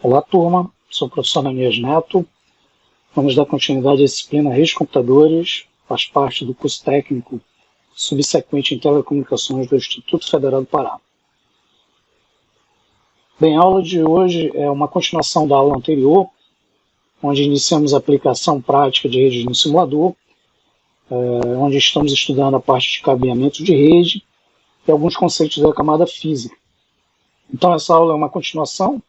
Olá, turma. Sou o professor Ananias Neto. Vamos dar continuidade à disciplina Redes de Computadores, faz parte do curso técnico subsequente em Telecomunicações do Instituto Federal do Pará. Bem, a aula de hoje é uma continuação da aula anterior, onde iniciamos a aplicação prática de redes no simulador, onde estamos estudando a parte de cabeamento de rede e alguns conceitos da camada física. Então, essa aula é uma continuação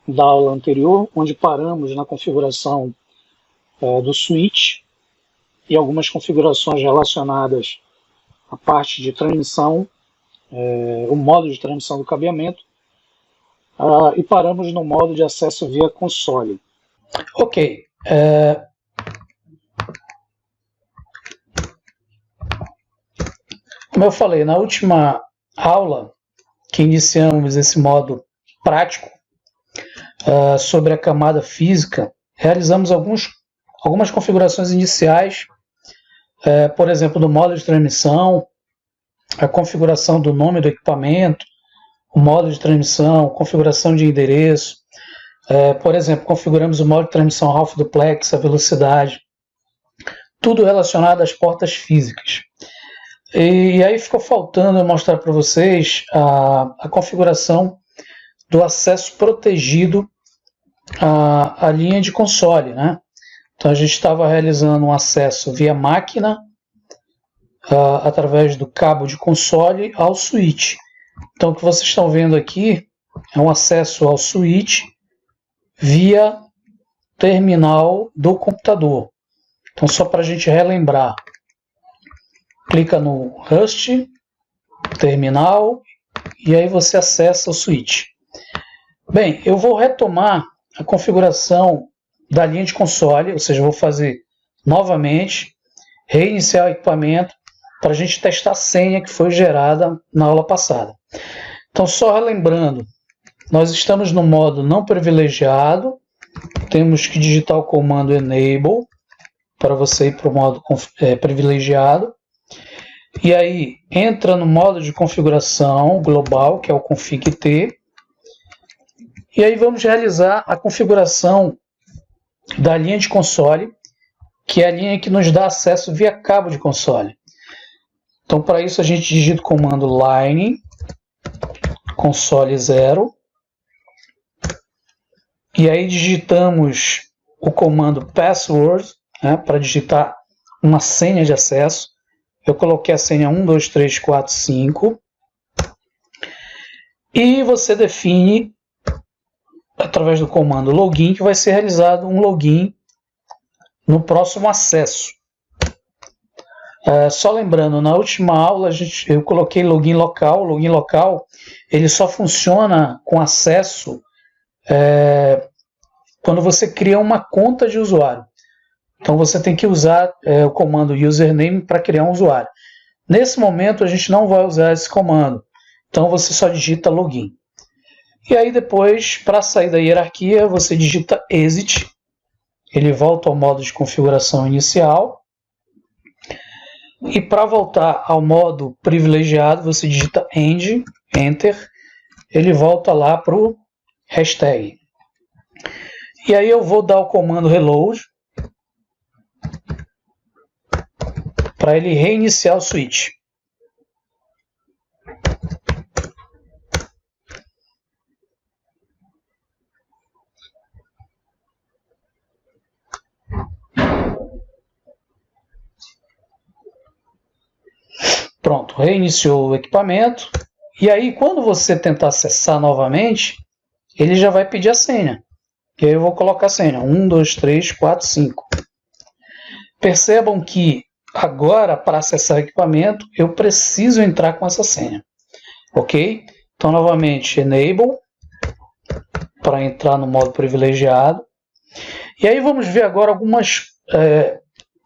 da aula anterior, onde paramos na configuração do switch e algumas configurações relacionadas à parte de transmissão, o modo de transmissão do cabeamento, e paramos no modo de acesso via console. Ok. Como eu falei, na última aula, que iniciamos esse modo prático sobre a camada física, realizamos algumas configurações iniciais, por exemplo, do modo de transmissão, a configuração do nome do equipamento, o modo de transmissão, configuração de endereço. Por exemplo, configuramos o modo de transmissão half duplex, a velocidade, tudo relacionado às portas físicas. E aí ficou faltando eu mostrar para vocês a configuração do acesso protegido à linha de console, né? Então a gente estava realizando um acesso via máquina, através do cabo de console ao switch. Então o que vocês estão vendo aqui é um acesso ao switch via terminal do computador. Então só para a gente relembrar, clica no Rust, terminal, e aí você acessa o switch. Bem, eu vou retomar a configuração da linha de console, ou seja, vou fazer novamente, reiniciar o equipamento, para a gente testar a senha que foi gerada na aula passada. Então, só relembrando, nós estamos no modo não privilegiado, temos que digitar o comando enable, para você ir para o modo privilegiado, e aí entra no modo de configuração global, que é o config-t, e aí vamos realizar a configuração da linha de console, que é a linha que nos dá acesso via cabo de console. Então, para isso, a gente digita o comando line console 0, e aí digitamos o comando password, né, para digitar uma senha de acesso. Eu coloquei a senha 12345, e você define através do comando login que vai ser realizado um login no próximo acesso. Só lembrando, na última aula eu coloquei login local. O login local ele só funciona com acesso quando você cria uma conta de usuário. Então você tem que usar o comando username para criar um usuário. Nesse momento a gente não vai usar esse comando, então você só digita login. E aí depois, para sair da hierarquia, você digita exit, ele volta ao modo de configuração inicial. E para voltar ao modo privilegiado, você digita end, enter, ele volta lá para o hashtag. E aí eu vou dar o comando reload, para ele reiniciar o switch. Pronto, reiniciou o equipamento. E aí, quando você tentar acessar novamente, ele já vai pedir a senha. E aí eu vou colocar a senha 12345. Percebam que agora, para acessar o equipamento, eu preciso entrar com essa senha. Ok? Então, novamente, enable, para entrar no modo privilegiado. E aí vamos ver agora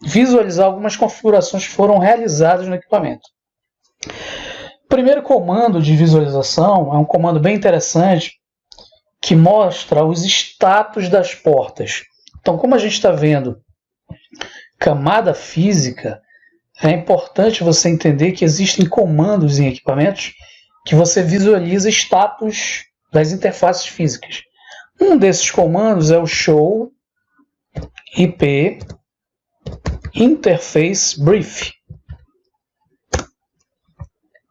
visualizar algumas configurações que foram realizadas no equipamento. O primeiro comando de visualização é um comando bem interessante que mostra os status das portas. Então, como a gente está vendo camada física, é importante você entender que existem comandos em equipamentos que você visualiza status das interfaces físicas. Um desses comandos é o show IP interface brief.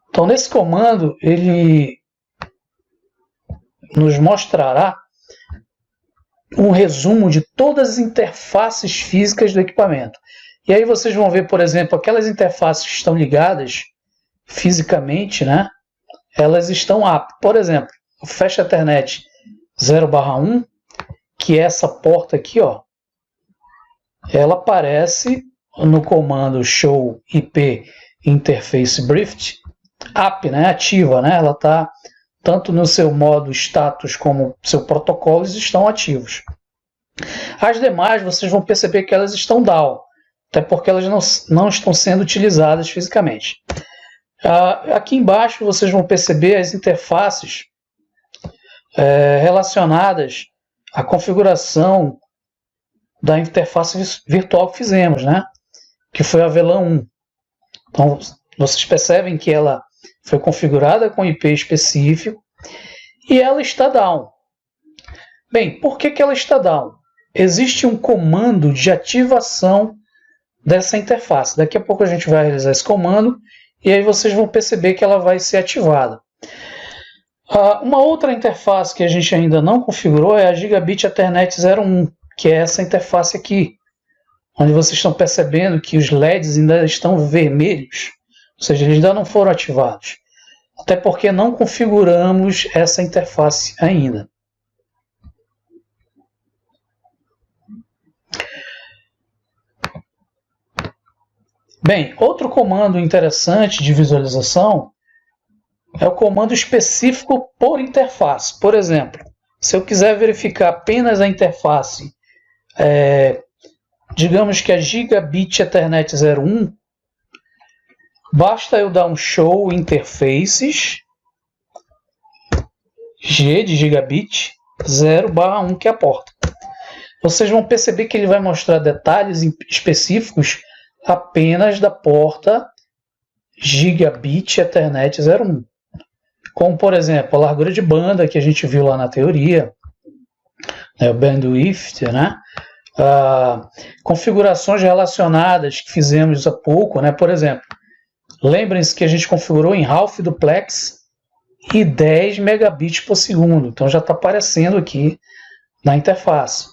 Então, nesse comando, ele nos mostrará um resumo de todas as interfaces físicas do equipamento. E aí vocês vão ver, por exemplo, aquelas interfaces que estão ligadas fisicamente, né? Elas estão aptas. Por exemplo, o Flash Ethernet 0/1, que é essa porta aqui, ó, ela aparece no comando show IP interface brief app, né? Ativa, né? Ela está tanto no seu modo status como seu protocolo estão ativos. As demais, vocês vão perceber que elas estão down, até porque elas não estão sendo utilizadas fisicamente. Aqui embaixo vocês vão perceber as interfaces relacionadas à configuração da interface virtual que fizemos, né? Que foi a VLAN 1. Então, vocês percebem que ela foi configurada com IP específico e ela está down. Bem, por que ela está down? Existe um comando de ativação dessa interface. Daqui a pouco a gente vai realizar esse comando e aí vocês vão perceber que ela vai ser ativada. Uma outra interface que a gente ainda não configurou é a Gigabit Ethernet 01, que é essa interface aqui, onde vocês estão percebendo que os LEDs ainda estão vermelhos, ou seja, eles ainda não foram ativados, até porque não configuramos essa interface ainda. Bem, outro comando interessante de visualização é o comando específico por interface. Por exemplo, se eu quiser verificar apenas a interface, digamos que a Gigabit Ethernet 01, basta eu dar um show interfaces G de Gigabit 0/1, que é a porta. Vocês vão perceber que ele vai mostrar detalhes específicos apenas da porta Gigabit Ethernet 01. Como, por exemplo, a largura de banda que a gente viu lá na teoria, o bandwidth, né? Configurações relacionadas que fizemos há pouco, né? Por exemplo, lembrem-se que a gente configurou em half duplex e 10 megabits por segundo. Então já está aparecendo aqui na interface.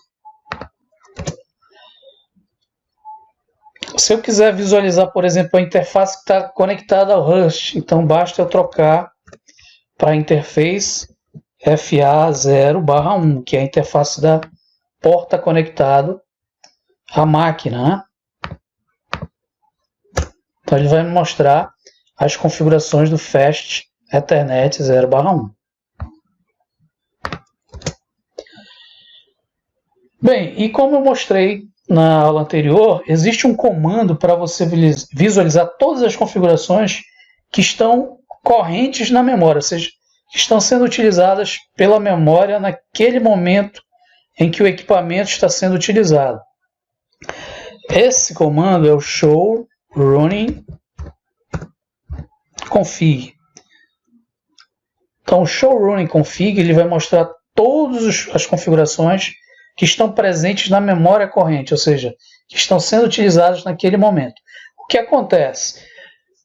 Se eu quiser visualizar, por exemplo, a interface que está conectada ao Rust, então basta eu trocar para a interface FA0/1, que é a interface da porta conectada à máquina, né? Então ele vai me mostrar as configurações do Fast Ethernet 0/1. Bem, e como eu mostrei na aula anterior, existe um comando para você visualizar todas as configurações que estão correntes na memória, ou seja, que estão sendo utilizadas pela memória naquele momento em que o equipamento está sendo utilizado. Esse comando é o show running config. Então, o show running config ele vai mostrar todas as configurações que estão presentes na memória corrente, ou seja, que estão sendo utilizadas naquele momento. O que acontece?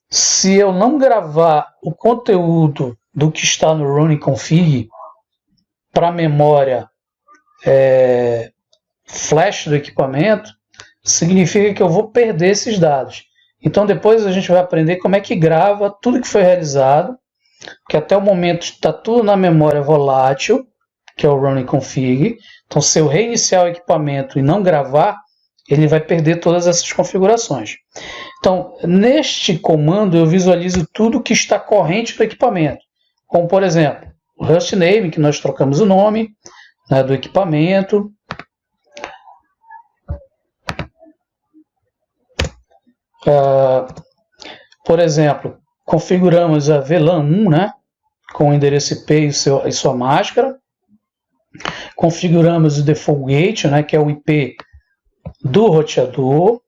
Se eu não gravar o conteúdo do que está no running config para a memória flash do equipamento, significa que eu vou perder esses dados. Então depois a gente vai aprender como é que grava tudo que foi realizado, que até o momento está tudo na memória volátil, que é o running config. Então se eu reiniciar o equipamento e não gravar, ele vai perder todas essas configurações. Então, neste comando eu visualizo tudo que está corrente do equipamento, como por exemplo, o Rust Name, que nós trocamos o nome, né, do equipamento. Por exemplo, configuramos a VLAN 1, né, com o endereço IP e sua máscara. Configuramos o Default Gate, né, que é o IP do roteador.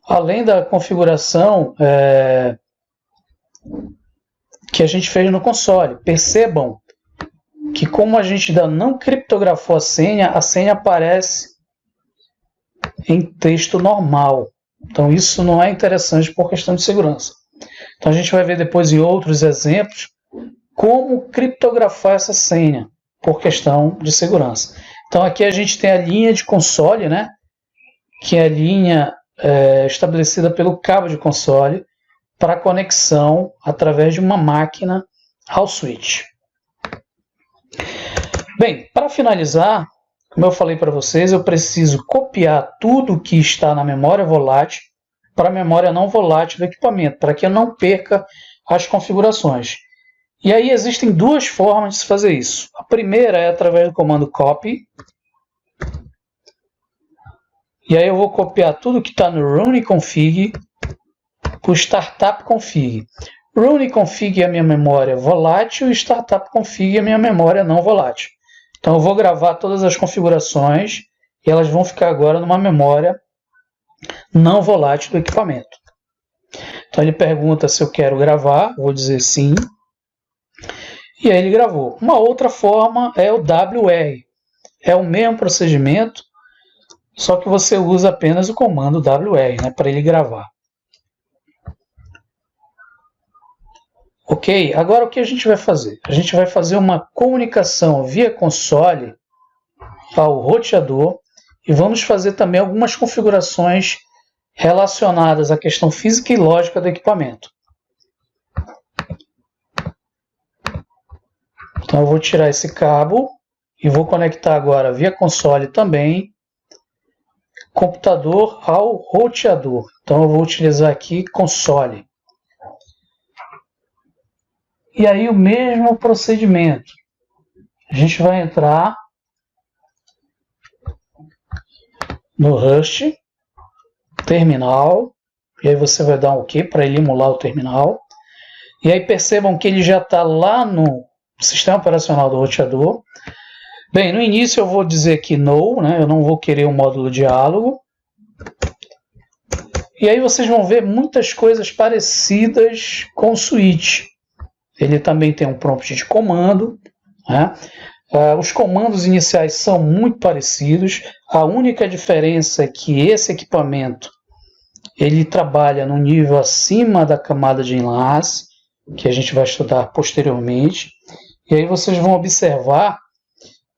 Além da configuração que a gente fez no console. Percebam que como a gente ainda não criptografou a senha aparece em texto normal. Então isso não é interessante por questão de segurança. Então a gente vai ver depois em outros exemplos como criptografar essa senha por questão de segurança. Então aqui a gente tem a linha de console, né? Que é a linha estabelecida pelo cabo de console para conexão através de uma máquina ao switch. Bem, para finalizar, como eu falei para vocês, eu preciso copiar tudo que está na memória volátil para a memória não volátil do equipamento, para que eu não perca as configurações. E aí existem duas formas de se fazer isso. A primeira é através do comando copy. E aí eu vou copiar tudo que está no runConfig para o startupconfig. runConfig é a minha memória volátil e startupconfig é a minha memória não volátil. Então eu vou gravar todas as configurações e elas vão ficar agora numa memória não volátil do equipamento. Então ele pergunta se eu quero gravar, vou dizer sim. E aí ele gravou. Uma outra forma é o WR. É o mesmo procedimento, só que você usa apenas o comando WR, né, para ele gravar. Ok, agora o que a gente vai fazer? A gente vai fazer uma comunicação via console ao roteador e vamos fazer também algumas configurações relacionadas à questão física e lógica do equipamento. Então eu vou tirar esse cabo e vou conectar agora via console também computador ao roteador. Então eu vou utilizar aqui console. E aí o mesmo procedimento. A gente vai entrar no Rust, terminal, e aí você vai dar um OK para ele emular o terminal. E aí percebam que ele já está lá no sistema operacional do roteador. Bem, no início eu vou dizer que no, né? Eu não vou querer um módulo diálogo. E aí vocês vão ver muitas coisas parecidas com o switch. Ele também tem um prompt de comando, né? Os comandos iniciais são muito parecidos. A única diferença é que esse equipamento ele trabalha no nível acima da camada de enlace, que a gente vai estudar posteriormente. E aí vocês vão observar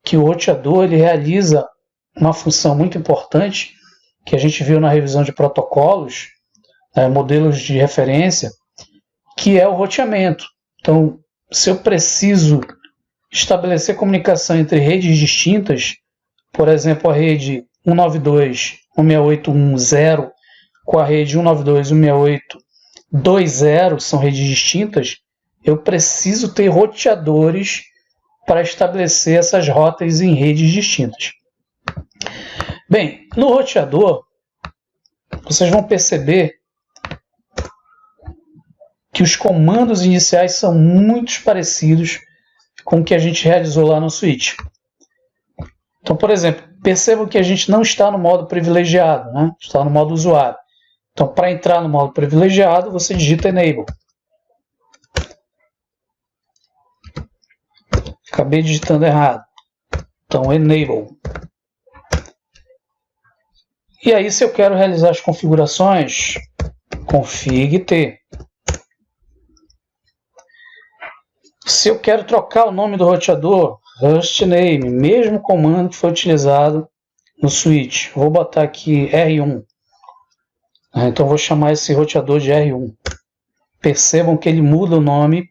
que o roteador ele realiza uma função muito importante que a gente viu na revisão de protocolos, modelos de referência, que é o roteamento. Então, se eu preciso estabelecer comunicação entre redes distintas, por exemplo, a rede 192.168.1.0 com a rede 192.168.2.0, são redes distintas, eu preciso ter roteadores para estabelecer essas rotas em redes distintas. Bem, no roteador, vocês vão perceber que os comandos iniciais são muito parecidos com o que a gente realizou lá no switch. Então, por exemplo, percebam que a gente não está no modo privilegiado, né? Está no modo usuário. Então, para entrar no modo privilegiado, você digita Enable. Acabei digitando errado. Então, Enable. E aí, se eu quero realizar as configurações, config T. Se eu quero trocar o nome do roteador, Rust Name, mesmo comando que foi utilizado no switch. Vou botar aqui R1. Então vou chamar esse roteador de R1. Percebam que ele muda o nome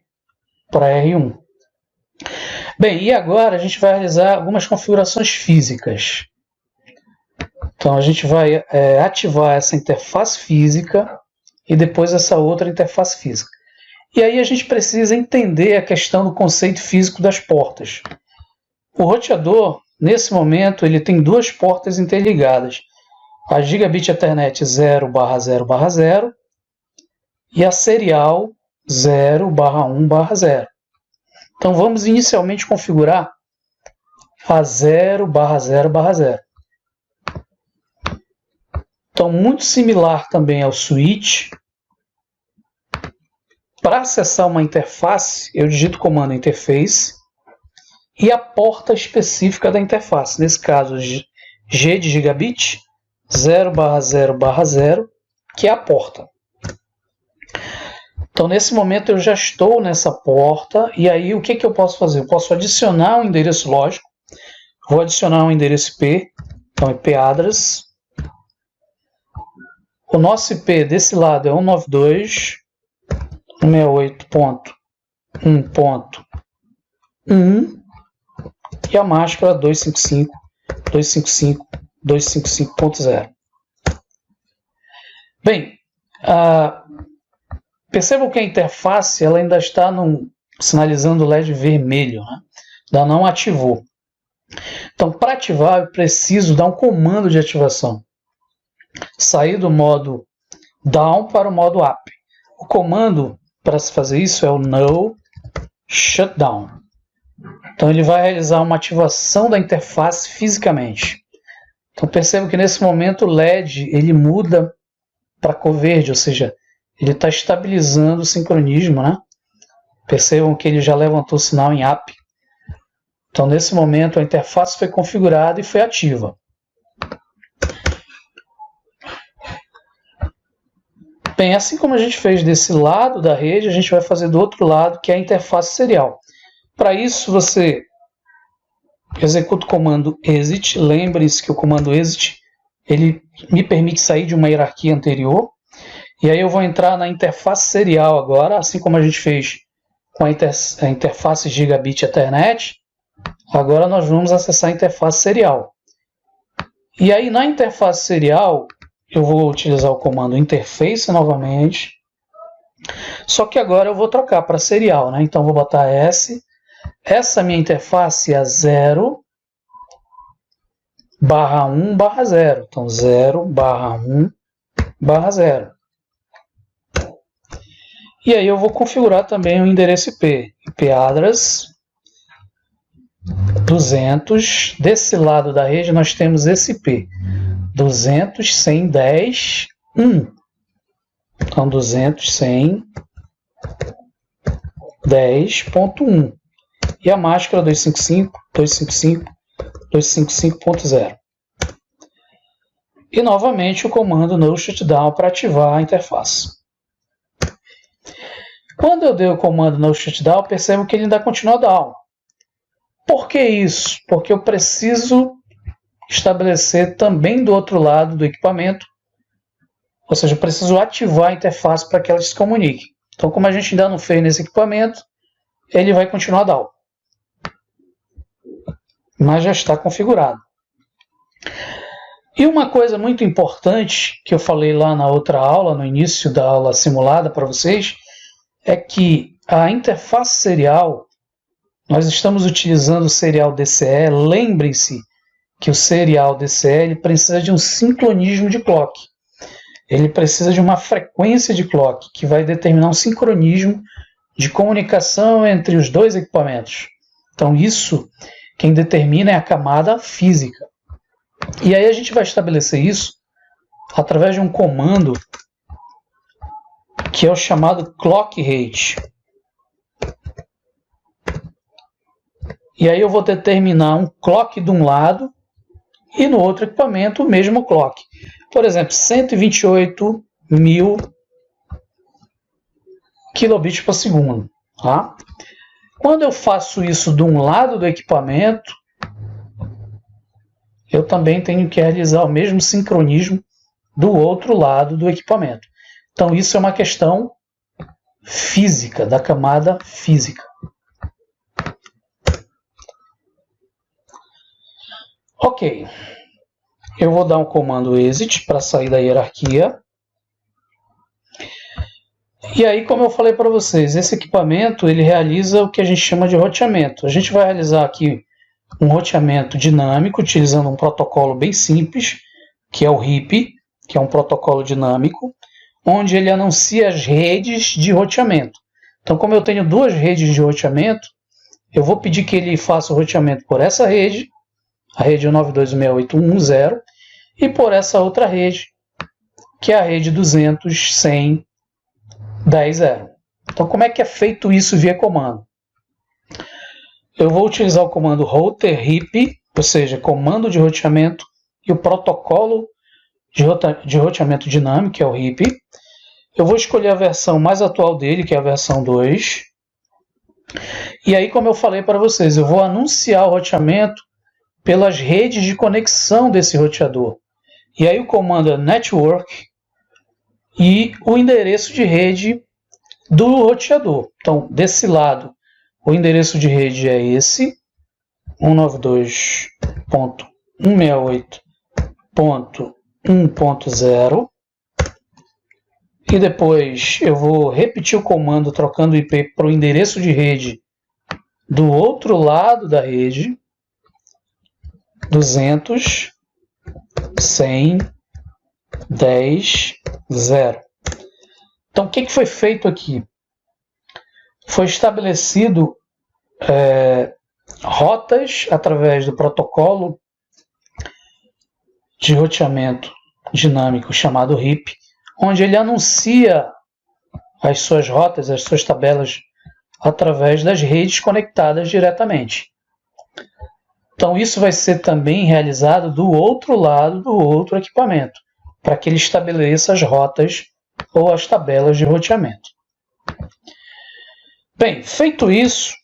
para R1. Bem, e agora a gente vai realizar algumas configurações físicas. Então a gente vai ativar essa interface física e depois essa outra interface física. E aí a gente precisa entender a questão do conceito físico das portas. O roteador, nesse momento, ele tem duas portas interligadas. A Gigabit Ethernet 0/0/0 e a serial 0/1/0. Então vamos inicialmente configurar a 0/0/0. Então muito similar também ao switch. Para acessar uma interface, eu digito o comando interface e a porta específica da interface. Nesse caso, G de gigabit, 0/0/0, que é a porta. Então, nesse momento, eu já estou nessa porta, e aí o que eu posso fazer? Eu posso adicionar um endereço lógico. Vou adicionar um endereço IP, então IP address. O nosso IP desse lado é 192.168.1.1 e a máscara 255.255.255.0. Bem, percebam que a interface ela ainda está sinalizando o LED vermelho, né? Ainda não ativou. Então, para ativar, eu preciso dar um comando de ativação. Sair do modo down para o modo up. O comando para se fazer isso é o no shutdown. Então ele vai realizar uma ativação da interface fisicamente. Então perceba que nesse momento o LED ele muda para cor verde, ou seja, ele está estabilizando o sincronismo, né? Percebam que ele já levantou o sinal em up. Então nesse momento a interface foi configurada e foi ativa. Bem, assim como a gente fez desse lado da rede, a gente vai fazer do outro lado, que é a interface serial. Para isso, você executa o comando exit. Lembre-se que o comando exit ele me permite sair de uma hierarquia anterior. E aí eu vou entrar na interface serial agora, assim como a gente fez com a interface Gigabit Ethernet. Agora nós vamos acessar a interface serial. E aí na interface serial, eu vou utilizar o comando interface novamente. Só que agora eu vou trocar para serial, né? Então vou botar S. Essa minha interface é 0/1/0. Então 0/1/0. E aí eu vou configurar também o endereço IP. IP address 200. Desse lado da rede nós temos esse IP. 200.110.1. Então 200.110.1. E a máscara 255.255.0. E novamente o comando no shutdown para ativar a interface. Quando eu dei o comando no shutdown, percebo que ele ainda continua down. Por que isso? Porque eu preciso estabelecer também do outro lado do equipamento, ou seja, eu preciso ativar a interface para que ela se comunique. Então, como a gente ainda não fez nesse equipamento, ele vai continuar down. Mas já está configurado. E uma coisa muito importante que eu falei lá na outra aula, no início da aula simulada para vocês, é que a interface serial, nós estamos utilizando o serial DCE. Lembrem-se que o serial DCE ele precisa de um sincronismo de clock. Ele precisa de uma frequência de clock que vai determinar um sincronismo de comunicação entre os dois equipamentos. Então isso, quem determina é a camada física. E aí a gente vai estabelecer isso através de um comando que é o chamado clock rate. E aí eu vou determinar um clock de um lado e no outro equipamento o mesmo clock. Por exemplo, 128.000 kilobits por segundo. Tá? Quando eu faço isso de um lado do equipamento, eu também tenho que realizar o mesmo sincronismo do outro lado do equipamento. Então isso é uma questão física, da camada física. Ok, eu vou dar um comando exit para sair da hierarquia. E aí, como eu falei para vocês, esse equipamento ele realiza o que a gente chama de roteamento. A gente vai realizar aqui um roteamento dinâmico, utilizando um protocolo bem simples, que é o RIP, que é um protocolo dinâmico, onde ele anuncia as redes de roteamento. Então, como eu tenho duas redes de roteamento, eu vou pedir que ele faça o roteamento por essa rede, a rede 192.168.1.0, e por essa outra rede, que é a rede 200.100.10.0. Então, como é que é feito isso via comando? Eu vou utilizar o comando router hip, ou seja, comando de roteamento, e o protocolo de roteamento dinâmico, que é o hip. Eu vou escolher a versão mais atual dele, que é a versão 2. E aí, como eu falei para vocês, eu vou anunciar o roteamento pelas redes de conexão desse roteador. E aí o comando é network e o endereço de rede do roteador. Então, desse lado, o endereço de rede é esse, 192.168.1.0. E depois eu vou repetir o comando trocando o IP para o endereço de rede do outro lado da rede, 200.100.10.0. Então, o que foi feito aqui? Foi estabelecido rotas através do protocolo de roteamento dinâmico chamado RIP, onde ele anuncia as suas rotas, as suas tabelas, através das redes conectadas diretamente. Então, isso vai ser também realizado do outro lado do outro equipamento, para que ele estabeleça as rotas ou as tabelas de roteamento. Bem, feito isso,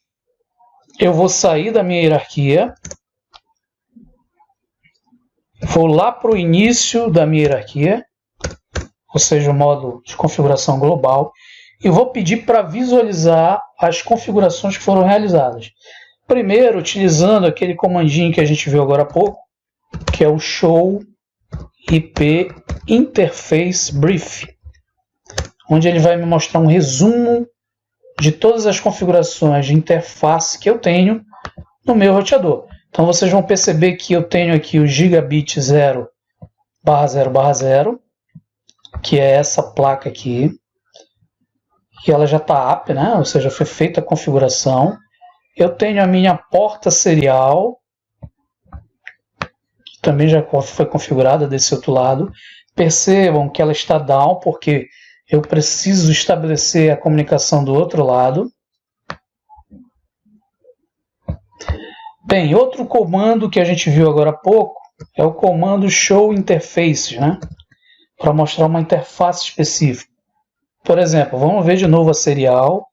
eu vou sair da minha hierarquia, vou lá para o início da minha hierarquia, ou seja, o modo de configuração global, e vou pedir para visualizar as configurações que foram realizadas. Primeiro, utilizando aquele comandinho que a gente viu agora há pouco, que é o show IP interface brief, onde ele vai me mostrar um resumo de todas as configurações de interface que eu tenho no meu roteador. Então vocês vão perceber que eu tenho aqui o gigabit 0/0/0, que é essa placa aqui, que ela já está apta, né? Ou seja, foi feita a configuração. Eu tenho a minha porta serial, que também já foi configurada desse outro lado. Percebam que ela está down, porque eu preciso estabelecer a comunicação do outro lado. Bem, outro comando que a gente viu agora há pouco é o comando show interface, né? Para mostrar uma interface específica. Por exemplo, vamos ver de novo a serial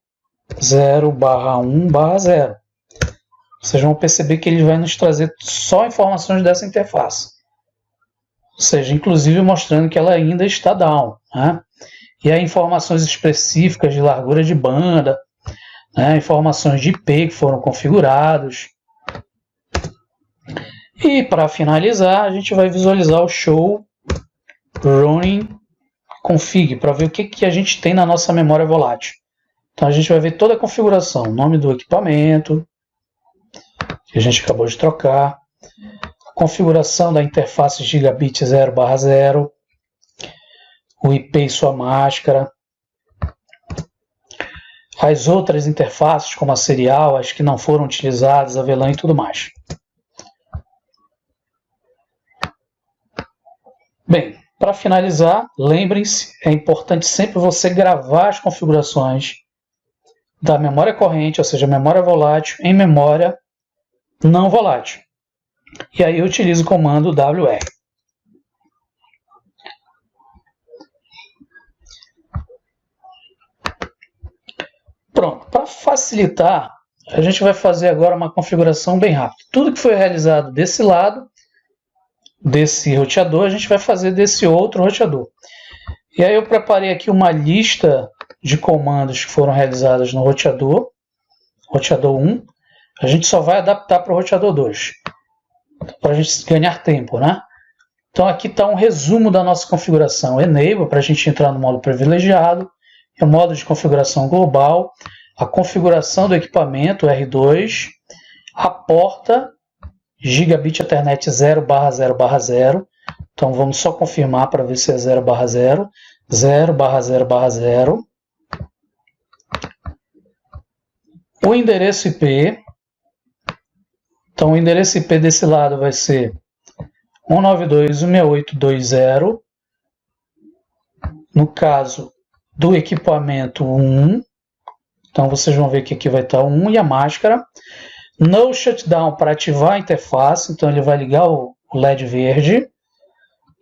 0/1/0. Vocês vão perceber que ele vai nos trazer só informações dessa interface. Ou seja, inclusive mostrando que ela ainda está down, né? E aí informações específicas de largura de banda, né? Informações de IP que foram configurados. E para finalizar, a gente vai visualizar o show running config, para ver o que a gente tem na nossa memória volátil. Então a gente vai ver toda a configuração, nome do equipamento, que a gente acabou de trocar, a configuração da interface gigabit 0/0, o IP e sua máscara, as outras interfaces como a serial, as que não foram utilizadas, a VLAN e tudo mais. Bem, para finalizar, lembrem-se, é importante sempre você gravar as configurações da memória corrente, ou seja, memória volátil, em memória não volátil. E aí eu utilizo o comando WR. Pronto, para facilitar, a gente vai fazer agora uma configuração bem rápida. Tudo que foi realizado desse lado, desse roteador, a gente vai fazer desse outro roteador. E aí eu preparei aqui uma lista de comandos que foram realizados no roteador 1. A gente só vai adaptar para o roteador 2, para a gente ganhar tempo, né? Então aqui está um resumo da nossa configuração. Enable, para a gente entrar no modo privilegiado, é o modo de configuração global, a configuração do equipamento R2, a porta Gigabit Ethernet 0/0/0. Então vamos só confirmar para ver se é 0/0, 0/0/0. O endereço IP. Então o endereço IP desse lado vai ser 192.168.2.0. No caso do equipamento 1, Então vocês vão ver que aqui vai estar o 1 e a máscara. No shutdown para ativar a interface, então ele vai ligar o LED verde.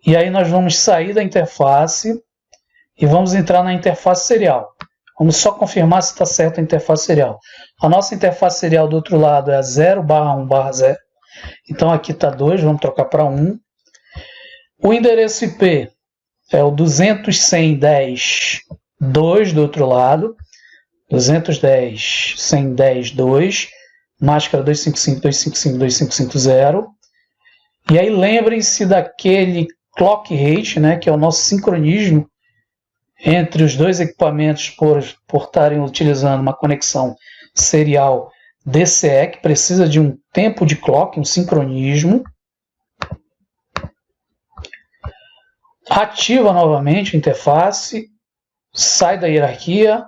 E aí nós vamos sair da interface e vamos entrar na interface serial. Vamos só confirmar se está certo a interface serial. A nossa interface serial do outro lado é a 0/1/0. Então aqui está 2, vamos trocar para 1. O endereço IP é o 200.110.2 do outro lado. 210.110.2. Máscara 255.255.255.0. E aí lembrem-se daquele clock rate, né, que é o nosso sincronismo entre os dois equipamentos por estarem utilizando uma conexão serial DCE, que precisa de um tempo de clock, um sincronismo. Ativa novamente a interface, sai da hierarquia,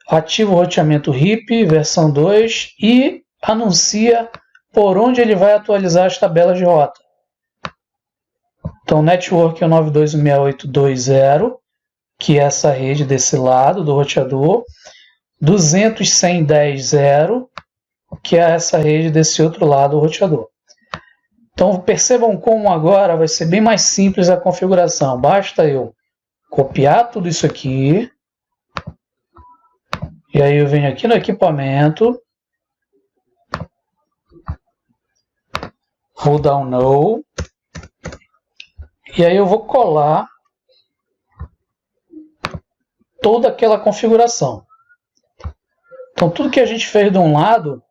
ativa o roteamento RIP versão 2 e anuncia por onde ele vai atualizar as tabelas de rota. Então, network é o 92.168.2.0, que é essa rede desse lado do roteador. 200.110.0, que é essa rede desse outro lado do roteador. Então, percebam como agora vai ser bem mais simples a configuração. Basta eu copiar tudo isso aqui. E aí eu venho aqui no equipamento. Vou dar um No. E aí eu vou colar toda aquela configuração. Então tudo que a gente fez de um lado,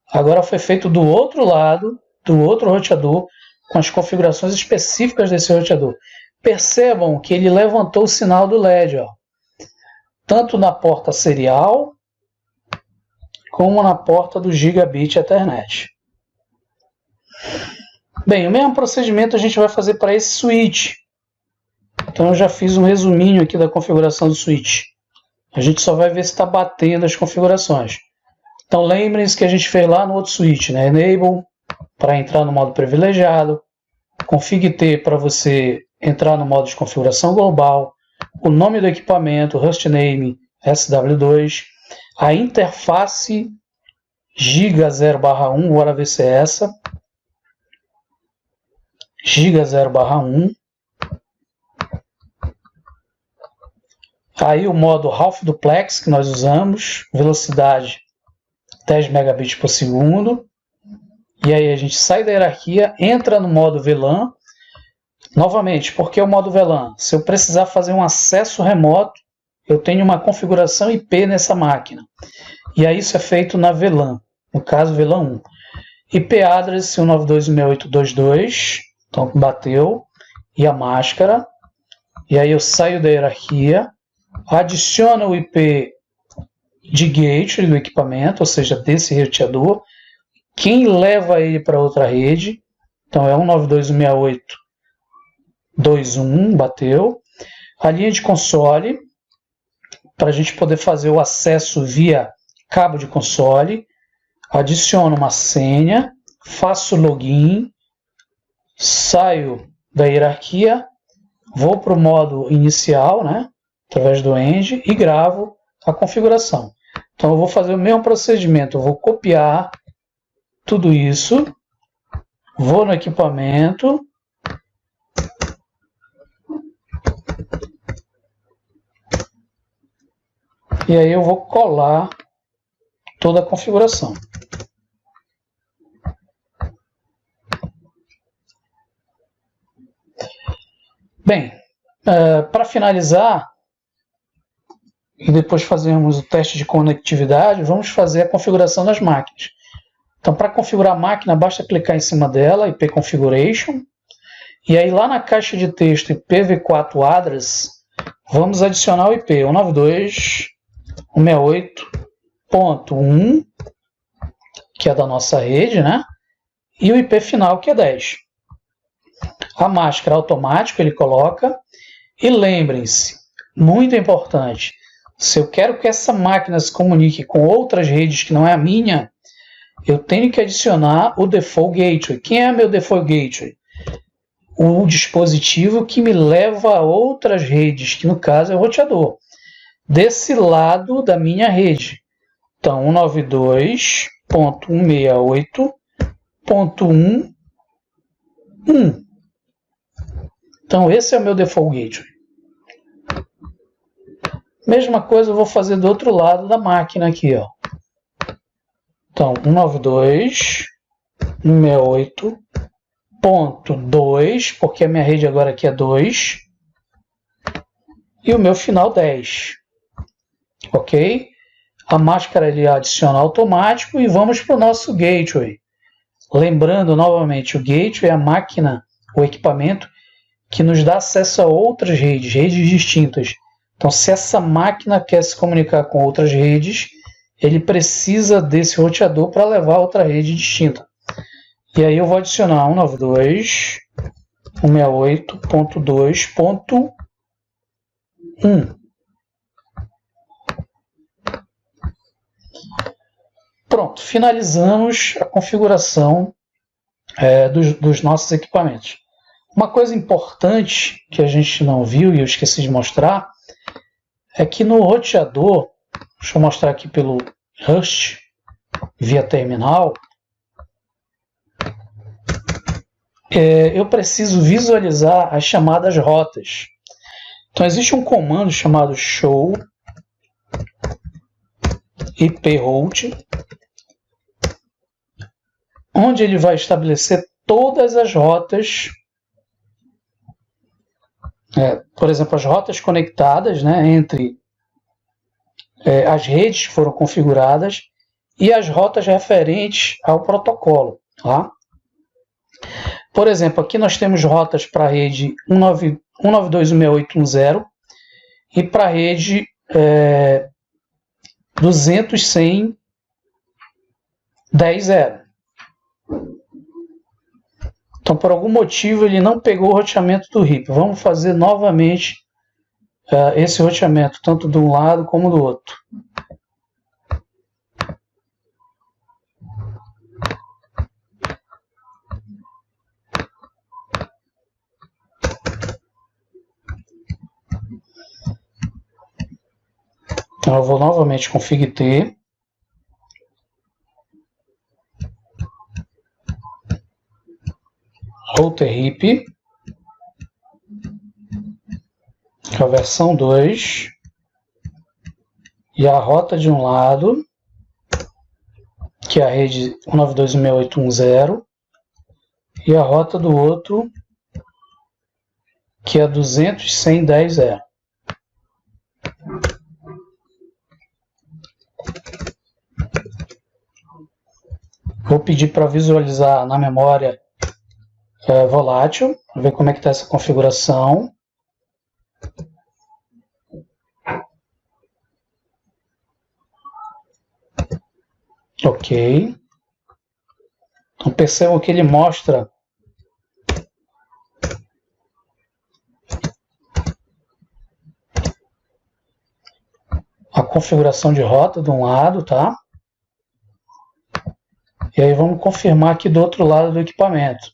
agora foi feito do outro lado, do outro roteador, com as configurações específicas desse roteador. Percebam que ele levantou o sinal do LED, ó, tanto na porta serial, como na porta do Gigabit Ethernet. Bem, o mesmo procedimento a gente vai fazer para esse switch. Então eu já fiz um resuminho aqui da configuração do switch. A gente só vai ver se está batendo as configurações. Então lembrem-se que a gente fez lá no outro switch, né? Enable para entrar no modo privilegiado, config T para você entrar no modo de configuração global, o nome do equipamento, hostname SW2, a interface giga 0/1, bora ver se é essa. Giga 0/1. Aí o modo Half Duplex que nós usamos, velocidade 10 megabits por segundo. E aí a gente sai da hierarquia, entra no modo VLAN. Novamente, por que o modo VLAN? Se eu precisar fazer um acesso remoto, eu tenho uma configuração IP nessa máquina. E aí isso é feito na VLAN, no caso VLAN 1. IP address 192.168.2.2. Então bateu, e a máscara, e aí eu saio da hierarquia, adiciono o IP de gateway do equipamento, ou seja, desse roteador, quem leva ele para outra rede, então é 192.168.2.1, bateu, a linha de console, para a gente poder fazer o acesso via cabo de console, adiciono uma senha, faço login, saio da hierarquia, vou para o modo inicial, né, através do end, e gravo a configuração. Então eu vou fazer o mesmo procedimento, eu vou copiar tudo isso, vou no equipamento, e aí eu vou colar toda a configuração. Bem, para finalizar, e depois fazermos o teste de conectividade, vamos fazer a configuração das máquinas. Então, para configurar a máquina, basta clicar em cima dela, IP Configuration, e aí lá na caixa de texto IPv4 address, vamos adicionar o IP 192.168.1, que é da nossa rede, né? E o IP final, que é 10. A máscara automático ele coloca. E lembrem-se, muito importante, se eu quero que essa máquina se comunique com outras redes que não é a minha, eu tenho que adicionar o Default Gateway. Quem é meu Default Gateway? O dispositivo que me leva a outras redes, que no caso é o roteador. desse lado da minha rede. Então, 192.168.1.1. Então, esse é o meu default gateway. Mesma coisa eu vou fazer do outro lado da máquina aqui, ó. Então, 192.168.2, porque a minha rede agora aqui é 2, e o meu final 10. Ok? A máscara ele adiciona automático e vamos para o nosso gateway. Lembrando novamente, o gateway é a máquina, o equipamento que nos dá acesso a outras redes, redes distintas. Então, se essa máquina quer se comunicar com outras redes, ele precisa desse roteador para levar a outra rede distinta. E aí eu vou adicionar 192.168.2.1. Pronto, finalizamos a configuração dos nossos equipamentos. Uma coisa importante que a gente não viu e eu esqueci de mostrar é que no roteador, deixa eu mostrar aqui pelo Rust, via terminal, eu preciso visualizar as chamadas rotas. Então existe um comando chamado show iproute, onde ele vai estabelecer todas as rotas, por exemplo, as rotas conectadas, né, entre as redes que foram configuradas e as rotas referentes ao protocolo. Tá? Por exemplo, aqui nós temos rotas para a rede 192.168.1.0 e para a rede 200.100.10.0. Então, por algum motivo, ele não pegou o roteamento do RIP. Vamos fazer novamente esse roteamento, tanto de um lado como do outro. Então, eu vou novamente config T. Router RIP, que é a versão 2, e a rota de um lado, que é a rede 192.168.1.0, e a rota do outro, que é 200.100.10.0. Vou pedir para visualizar na memória volátil, para ver como é que está essa configuração. Ok. Então percebam que ele mostra a configuração de rota de um lado, tá? E aí vamos confirmar aqui do outro lado do equipamento.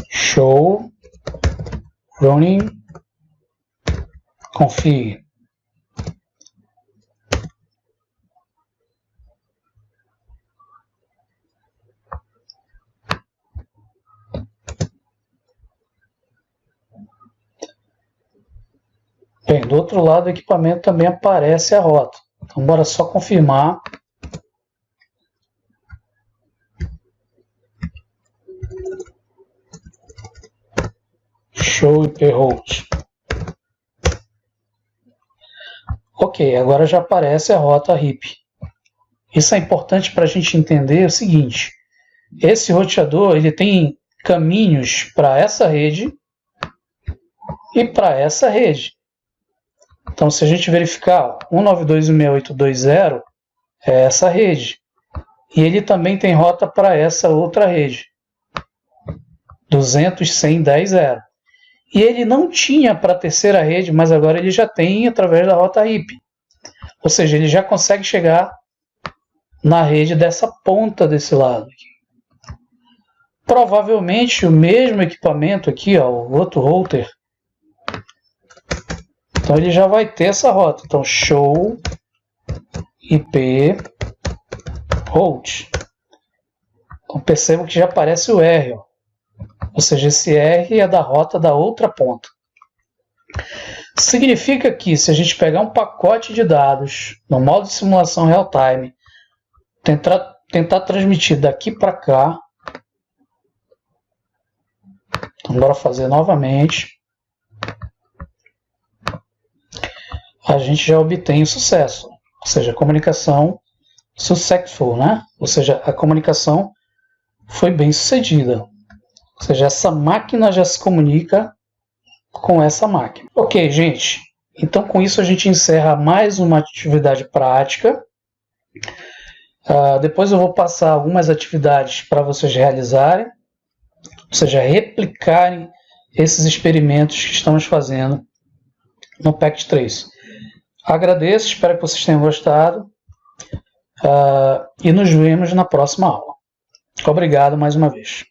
Show running config. Bem, do outro lado do equipamento também aparece a rota. Então, bora só confirmar. Show iproute. Ok, agora já aparece a rota RIP. Isso é importante para a gente entender o seguinte. Esse roteador ele tem caminhos para essa rede e para essa rede. Então, se a gente verificar 192.168.2.0 é essa rede. E ele também tem rota para essa outra rede. 200.100.10.0. E ele não tinha para a terceira rede, mas agora ele já tem através da rota RIP. Ou seja, ele já consegue chegar na rede dessa ponta desse lado aqui. provavelmente o mesmo equipamento aqui, ó, o outro router, então ele já vai ter essa rota. Então show IP route. Então percebam que já aparece o R, ó. Ou seja, esse R é da rota da outra ponta. Significa que se a gente pegar um pacote de dados no modo de simulação real-time, tentar transmitir daqui para cá, então bora fazer novamente, a gente já obtém o sucesso, ou seja, a comunicação successful, né? Ou seja, a comunicação foi bem sucedida. Ou seja, essa máquina já se comunica com essa máquina. Ok, gente. Então, com isso, a gente encerra mais uma atividade prática. Depois eu vou passar algumas atividades para vocês realizarem. Ou seja, replicarem esses experimentos que estamos fazendo no PACT 3. Agradeço, espero que vocês tenham gostado. E nos vemos na próxima aula. Obrigado mais uma vez.